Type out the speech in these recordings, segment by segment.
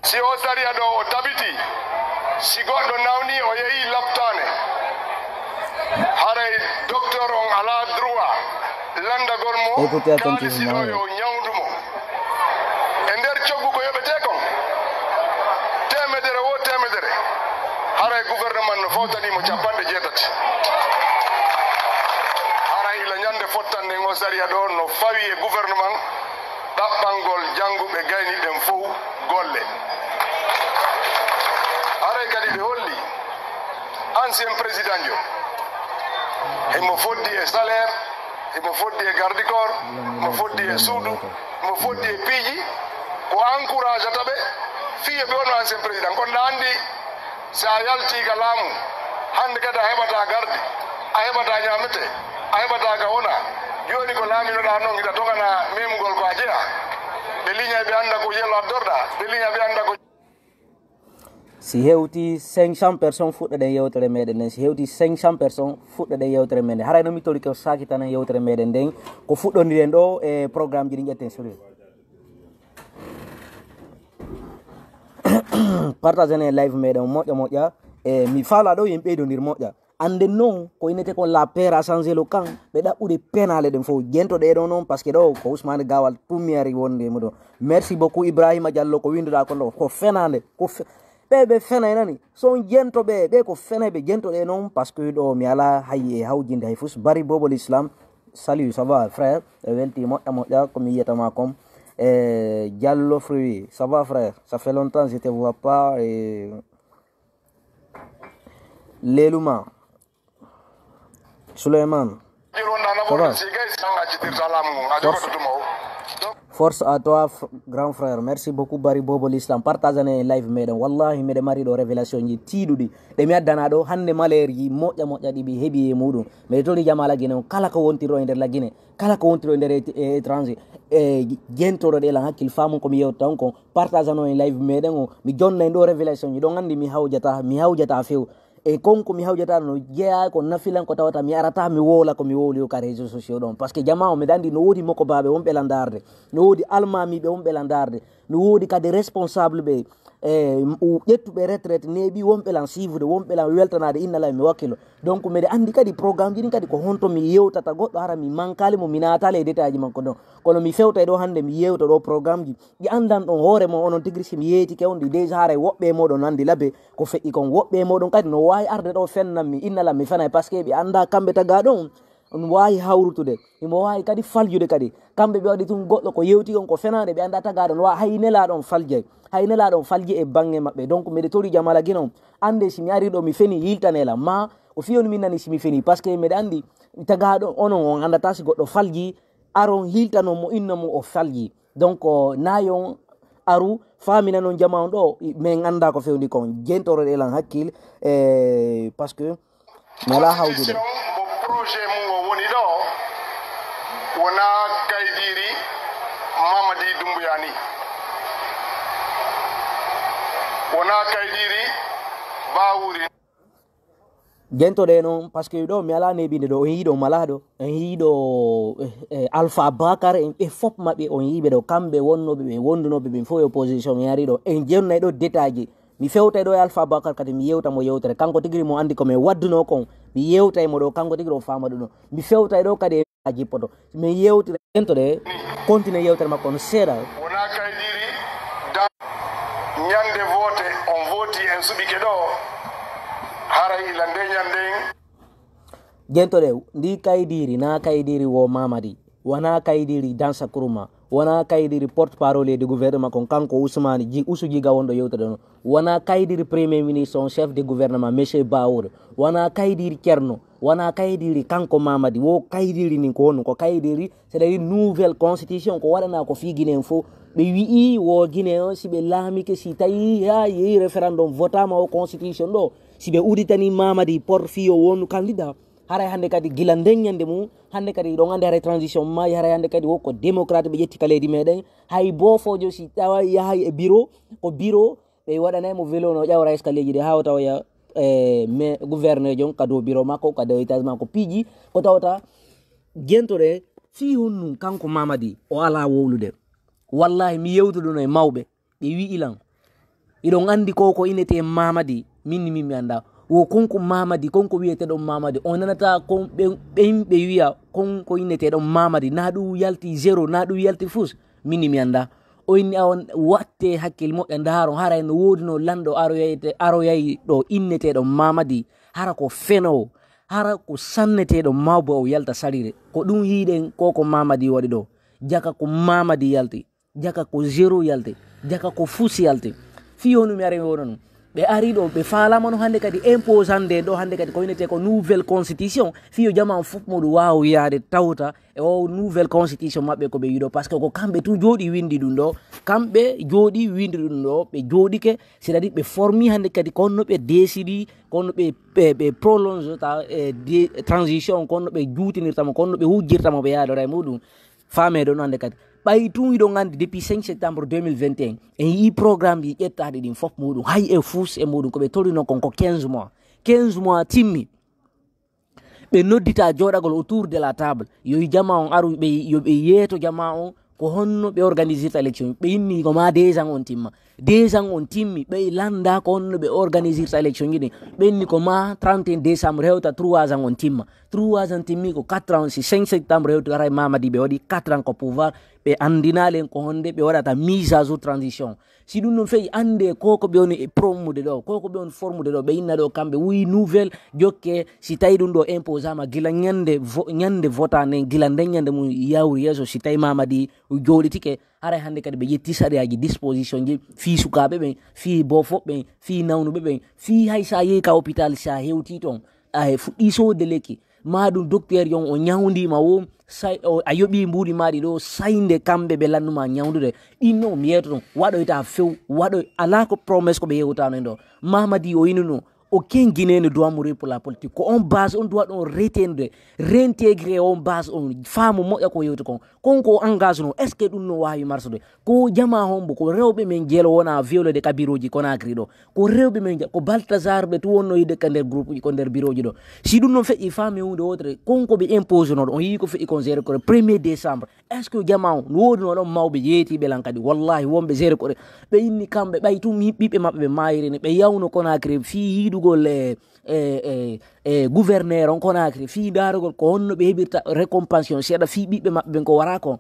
si o sariya ɗo o tabiti si goɗɗo nawni o yehi laftane haray docteur on ala droit landagol mo kalisiɗo yo ñawdumo e nder coggu ko yoɓete kon temedere wo temedere haray gouvernement no fawtanimo 80 haray ila ñande fottande ngo sariya ɗo no fawi e gouvernement ɗaɓɓangol jannguɓe gayniɗen fof golle haray kadi ɓe holli ancien président jo emo foddi e salaire emo foddi e garde corps mo foddi e suudu mo foddi e piiji ko encourage ata ɓe fiye ɓe wono ancien président kono ɗa anndi so a yaltiga laamu hannde kadi a heɓata garde a heɓata ñamete a heɓata ka wona joni ko laaminoɗa noon ita togana memugol ko a jeeya ɓe liña ɓe annda ko yelo addorɗa ɓe liña ɓe annda ko si hewti 500 personnes fuɗɗoɗen yewtere meɗen nden si hewti 500 personnes fuɗɗoɗen yewtere meɗen haray no mi tori ko sakitanen yewtere meɗen nden ko fuɗɗodiren ɗo e programme ji ɗi ƴetten sori partage en live meɗen moƴƴa moƴƴa e mi faala ɗo yen ɓeydodir moƴƴa anden noon ko innete kon la paire a changé le camp ɓe ɗaɓɓude penale ɗen fof jentoɗe ɗo noon par ce que ɗo ko ousmane gawal tummiyari wondemo ɗo merci beaucoup ibrahima diallo ko winduɗa kon ɗo ko fenade ɓe fenay nani son jentoɓe ɓe ko fenay ɓe jentoɗe noon par ce que ɗo mi ala hay e hawjinde hay fus bari bobol islam salut ça va frère e welti moƴƴa moƴƴa komi yiyatama comme diallo fruit ça va frère ça fait longtemps je te vois pas et leluma Souleymane force à toi grand frère merci beaucoup bari bobo l'islam partage live meɗen wallahi miɗe mari ɗo révélation ji tiiɗuɗi ɗe mi addana ɗo hande malaire ji moƴƴa moƴƴa ɗi ɓe heeɓi e muɗum mais tori jama laguine on kala ko wontiro e nder laguine kala ko wontiro e nder étranger e jentoɗo ɗelan hakkille famum komi yewta tan ko partage e live meɗen o mi jonna en ɗo révélation ji ɗon andi mi hawjata few e konko mi hawjata no jeeya ko nafilan ko tawata mi arata mi woola ko mi wowli ka réseaux sociaux ɗon par ce que jama o miɗa andi no woodi makko baɓe won ɓelandarde no woodi almamiɓe won ɓelandarde no woodi kadi responsable ɓe ƴettuɓe retraite neeɓi won ɓelan suivre won ɓelan weltanade innalay mi wakkilo donc miɗe andi kadi programme ji ɗin kadi ko honto mi yewtata goɗɗo hara mi mankali mo mi natale e détail ji makko ɗon kono mi fewta ɗo hande mi yewta ɗo programme ji ɗi andan ɗon hoore mo onon tigui si mi yeetike on ɗi déjà haara woɓɓe moɗon andi laabe ko feƴƴi kon woɓɓe moɗon kadi no wawi arde ɗo fennanmi innalam mi fenay par ce que ɓe anda kamɓe taga ɗon on wawi hawrutude imo wawi kadi faljude kadi kamɓe ɓe waɗi tun goɗɗo ko yewti on ko fenade ɓe anda tagaɗon wa hay nelaɗon falje e banggue mabɓe donc miɗe tori jamala guinon ande si mi ari ɗo mi feni yiltanela ma o fiyoni min nani simi feni par ce que miɗe andi tagaɗon onon on andata si goɗɗo falji aron hiltanon mo inna mo o falji donc nayon aru famina noon jama on ɗo min anda ko fewndi kon jentoroɗe elan hakkille par ce que mi ala hawjude projet mum o woni ɗo wona kaydiri mamadi dumbuya ni wona kaydiri bawuri jentoɗe noon par ce que ɗo mi ala neɓide ɗo on yiiɗo malaɗo on yiiɗo alpha bacar en ɓe fop maɓɓe on yiɓe ɗo kamɓe wonnoɓe ɓe wondunoɓe ɓe fof e opposition mi ari ɗo en jennay ɗo détail ji mi fewtay ɗo e alpha bacar kadi mi yewtamo yewtere kanko tigui mo andi komin wadduno kon mi yewtaymo ɗo kanko tigui ɗo fama ɗum ɗo mi fewtay ɗo kadi e jippoto min yewtira jentoɗe continue yewtere makko no seeɗa wona kaydiri ñande vote on voti en suɓike ɗo haray ila nde ñanden jentoɗe ndi kaydiri na kaydiri wo mamadi wona kaydiri dansa kuruma wona kaydiri porte parole de gouvernement kon kanko ousmane usujiga wonɗo yewtere ɗon wona kaydiri premier ministre on chef de gouvernement monsieur bawour wona kaydiri ceerno wona kaydiri kanko mamadi wo kaydiri ni ko honno ko kaydiri c'est à dire nouvelle constitution ko waɗana ko fi guiné en fof ɓe wii wo guiné o si ɓe laamike si tawi ha yeehi référendum votama o constitution ɗo si ɓe uditani mamadi porte fi o wonu candidat haray hande kadi gila ndeññande mum hande kadi ɗon ande haray transition maayi haray hande kadi wokko démocrate ɓe ƴetti ka leydi meɗen hay bofojo si tawa yahay e bureau ko bureau ɓe waɗanaymo vélo no ƴawra escalier ji ɗe ha tawa mais gouverneur jon ka dow bureau makko ka dow étage makko piiji ko tawata gentoɗe fi honnu kanko mamadi o ala wowlude wallahi mi yewtuduno e mawɓe ɓe wi ilan iɗon andi ko inete Mamadi minni min mi anda wo konko Mamadi konko wiyeteɗon Mamadi on nanata kon ɓe wiya konko inneteɗon Mamadi na ɗum yalti zéro na ɗum yalti fus minni mi anda o inni on watte hakkille moƴƴa ndaaro hara no woodi no lanɗo aroyayi ɗo inneteɗon Mamadi hara ko fenowo hara ko sanneteɗon mawbo o yalta salire ko ɗum hiiɗen koko Mamadi waɗi ɗo jaka ko Mamadi yalti jaka ko zéro yalti jaka ko fus yalti fiyonu mi ari wono ɓe ari ɗo ɓe falama no hande kadi imposande ɗo hande kadi ko winete ko nouvelle constitution fiyo jama fof moɗum wawa yade tawta e o nouvelle constitution mabɓe ko ɓe yiɗo par ce que ko kamɓe tu jooɗi windi ɗum ɗo kamɓe jooɗi windi ɗum ɗo ɓe jooɗike c'est à dire ɓe formi hande kadi konno ɓe décidi konno ɓe prolonge ta transition konno ɓe juutinirtamo konno ɓe hujjirtamo ɓe yaadora e muɗum fameɗo no hande kadi ɓay tun iɗon andi depuis 5 septembre 2021 en yi programme ji ƴettaɗe ɗin fof muɗum hay e fus e muɗum koɓe torino kon ko 15 mois timmi ɓe noddita joɗagol autour de la table yoyi jama on aru yoɓe yeeto jama on ko honno ɓe organisirta élection ɓe inni ko ma 2 ans on timma 2 ans on timmi ɓe landa ko honno ɓe organisirta élection ji ɗin ɓe inni ko ma 31 décembre hewta 3 ans on timma 3 ans timmi ko 4 ans si 5 septembre hewti ara Mamadi ɓe waɗi 4 ans ko pouvoir ɓe andinalen ko honde ɓe waɗata mise à jour transition si ɗum ɗum fewi ande koko ɓe woni promude ɗo koko ɓe woni formude ɗo ɓe inna ɗo kamɓe wuyi nouvelle jokke si tawi ɗum ɗo imposama gila ñande vota nden gila nden ñande mum yawri yeeso si tawi Mamadi joɗitike haray hande kadi ɓe ƴetti saɗaji disposition ji fi sukaɓe ɓen fi bofoɓe ɓen fi nawnuɓe ɓen fi hay sa yehi ka hôpital sa hewti toon a fuɗɗi sode lekki maɗum docteur yon o ñawdima wo a yoɓi mbuɗi maɗi ɗo sayde kamɓe ɓe lannuma ñawdude ɗin noon mi yeeto ɗon waɗoyta few waɗoy ala ko promesse ko ɓe yewtano en ɗo Mamadi o ini no o kenguineno doit mourir pour la politique ko on base on doit ɗon retendre réintégrer on base on faamu moƴƴa ko yewti kon konko engage no est ce que ɗum no wawi marsude ko jama hombo ko rewɓe men jeelo wona viole de kabiroji Conakry ɗo ko rewɓe men ko Baltasar ɓe tu wonno yide ka nder groupe uji ko nder bureau ji ɗo si ɗum noon feƴƴi faami hunde wotere konko ɓe impose no ɗo on yii ko feƴƴi kon géré kore 1er décembre est ce que jama on woodi no ɗon mawɓe yeetiɓe lan kadi wallahi wonɓe géré kore ɓe inni kamɓe ɓay tum ɓiɓɓe maɓɓe ɓe mayirini ɓe yawno Conakry fi yiiɗu gouverneur on Conakry fi darugol ko honno ɓe heɓirta récompense seeɗa fi ɓiɓɓe maɓɓe ɓen ko wara kon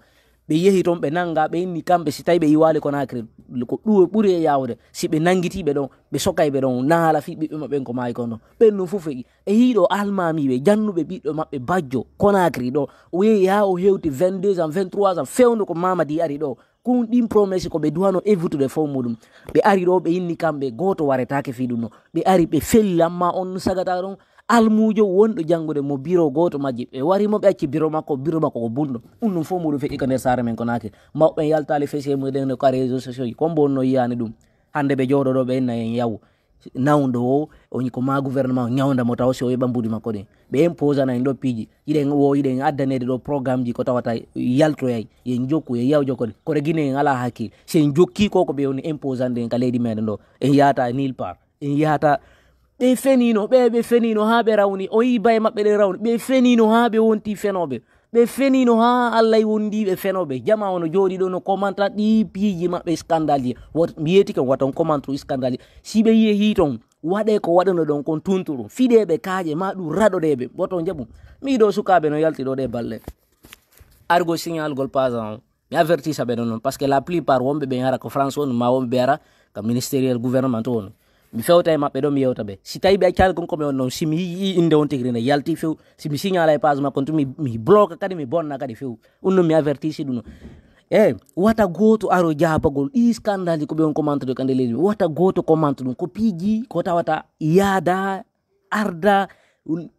ɓe yehi toon ɓe nanga ɓe inni kamɓe si tawi ɓe yiwali Conakry ko ɗuwe ɓuuri e yawde si ɓe nangitiɓe ɗon ɓe sokayɓe ɗon naala fi ɓiɓɓe maɓɓen ko maayi kon ɗon ɓen ɗum fof e yiiɗo almamiɓe jannuɓe ɓiɗɗo maɓɓe bajjo Conakry ɗo o yehi ha o hewti 22 ans 23 ans fewnu ko Mamadi ari ɗo kon ɗin promesse ko ɓe duwano évitude fof muɗum ɓe ari ɗo ɓe inni kamɓe goto waretake fi ɗum no ɓe ari ɓe felli amma on sagata ɗon almujo wonɗo janngude mo bureau goto majji ɓe warimo ɓe acci bureau makko ko bunɗo ɗum ɗum fof muɗum feƴƴi ko nder saare men Conakry mawɓe yaltali fese muɗen ko réseaux sociaux ji comme bonno yiyani ɗum hande ɓe jooɗo ɗo ɓe enna en yaw nawdo o oni ko ma gouvernement ñawdamo taw si o yeɓa mbuɗi makko ɗin ɓe imposana en ɗoppiji yiɗen addanede ɗo programme ji ko tawata yaltoyay yen jokku e yaw jokkode koɗe guine en ala hakkille si en jokki koko ɓe woni imposande en ka leydi meɗen ɗo en yahata nil part en yahata ɓe fenino ha ɓe rawni o yi baye maɓɓe ɗe rawni ɓe fenino ha ɓe wonti fenoɓe ɓe fenino ha Allah wondiɓe fenoɓe jama ono jooɗi ɗo no commenta ɗi piiji maɓɓe scandale ji mi yeti kon waton commentre scandale ji si ɓe yehi ton waɗe ko waɗano ɗon kon tuntuɗum fiɗeɓe kaaƴe ma ɗum raɗoɗeɓe woto jaɓum miɗo sukaɓe no yalti ɗo ɗe balɗe argo signal gol pasan mi avertisa ɓe ɗon noon par ce que la plupart wonɓe ɓe hara ko France on ma wonɓe ɓe ara ka ministériel gouvernement to on mi fewta e maɓɓe ɗo mi yewta ɓe si tawi ɓe accali kon komi on noon si mi yii inde on tigri nde yalti few si mi signala e page makko to mi bloque kadi mi bonna kadi few ɗum noon mi avertisi ɗum wata goto aro jabagol ɗi scandale ko ɓe on commente kande leydi wata goto commente ɗum ko piiji ko tawata yaada arda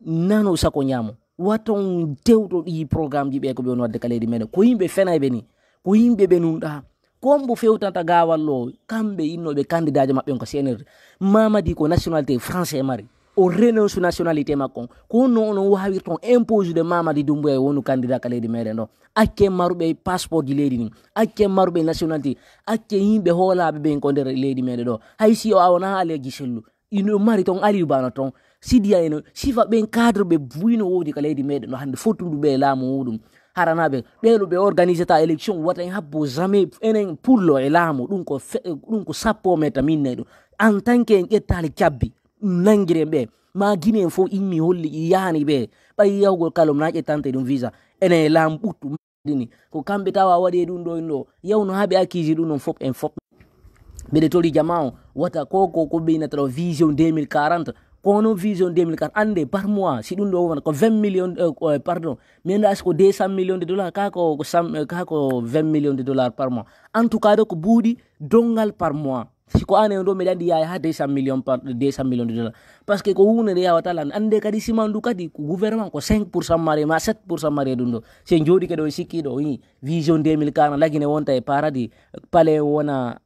nano sako ñaamo waton tewto ɗi programme ji ɓe ko ɓe on wadde ka leydi meɗen ko yimɓe fenayɓe ni ko yimɓe ɓe numɗa kombo fewtanta gawal lo kamɓe innoɓe candidat ji maɓɓe on ko CNRD Mamadi ko nationalité français mari o renonce nationalité makko ko honno onon wawir ton impose de Mamadi Doumbouya wonu candidat ka leydi meɗen ɗo acce maruɓe passeport ji leydi ni acce maruɓe nationalité acce yimɓe hoolaɓe ɓen ko nder leydi meɗen ɗo hay si o awona aleji sellu ino mari ton Aliou Bano ton Sidia eno sifa ɓen cadre ɓe buyno wodi ka leydi meɗen ɗo hande fottuduɓe laamu muɗum haranaɓe ɓeɗo ɓe organise ta élection wata en habbo jamais enen pullo e laamu ɗum ko sappo meta minne ɗum en tant que en ƴettali cabbi nanguiren ɓe ma guine en fof immi holli yahani ɓe ɓay yawgol kalom na ƴettante ɗum visa enen e laamu ɓuttu dini ko kamɓe tawa waɗi ɗum ɗo yawno ha ɓe accuse ɗum ɗon fof en fof ɓeɗe tori jama o wata ko ɓeynataro vision 2040 kono vision 2040 ande par mois si ɗum ɗo wona ko 20 millions pardon mi anda ko 200 millions de dollars kako 20 millions de dollars par mois en tout cas ɗo ko buuɗi dongal par mois siko ane ɗo miɗa andi yaha ha 200 millions de dollars par ce que ko hunde nde yawata lan ande kadi simandu kadi ko gouvernement ko 5% mare ma 7% mare ɗum ɗo se jooɗike ɗo sikkiɗo wi vision 2040 lagine wonta e paradis pale wona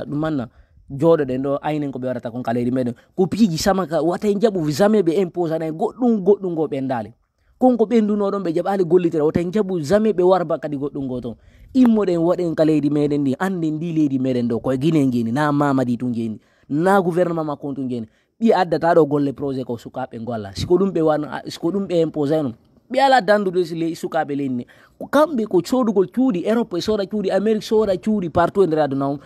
ɗum manna jooɗoɗen ɗo aynen ko ɓe waɗata kon kaleri meɗen ko piiji samaka wata en jaɓu jamais ɓe impose anayi goɗɗum go ɓendali konko ɓendunoɗon ɓe jaɓali gollitira wata en jaɓu jamais ɓe warba kadi goɗɗum go ton immoɗen waɗen ka leydi meɗen ndi anden ndi leydi meɗen ɗo koye guine geni na mamadi tun geni na gouvernement makko tun geni ɓi addata ɗo golle projet ko sukaɓe golla siko ɗum ɓe wan siko ɗum ɓe impose non ɓe ala dandude sukaɓe leydi ni kamɓe ko sodugol cuuɗi Europe e soda cuuɗi Amérique soda cuuɗi partout e nder aduna o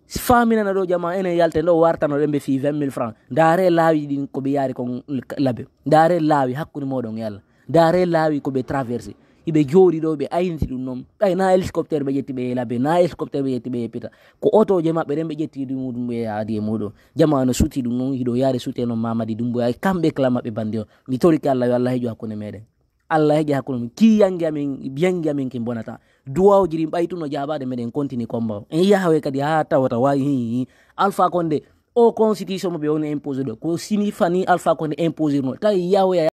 faminana ɗo jama enen yalten ɗo wartano ɗen ɓe fi 20 000 francs daare laawi ɗin koɓe yaari kon laabe daare laawi hakkude moɗon e Allah daare laawi koɓe traversé iɓe jooɗi ɗo ɓe ayniti ɗum noon ɓay na hélicoptére ɓe ƴetti ɓe laabe na hélicoptére ɓe ƴetti ɓe yeppita ko otoje maɓɓe ɗen ɓe ƴetti muɗum ɓe yaadi e muɗum jama no suti ɗum noon hiɗo yaade suti noon Mamadi Doumbouya kamɓe kala maɓɓe bandi o mi toriki Allah yo Allah heeƴo hakkude meɗen Allah heeƴi hakkude men ki yangi amin ki bonata duwawji ɗin ɓaytuno jaɓade meɗen continue combat o en yahawe kadi ha tawata wawi Alpha Condé o constitution mo ɓe woni imposé ɗo ko sini fani Alpha Condé imposé no tawi yahoya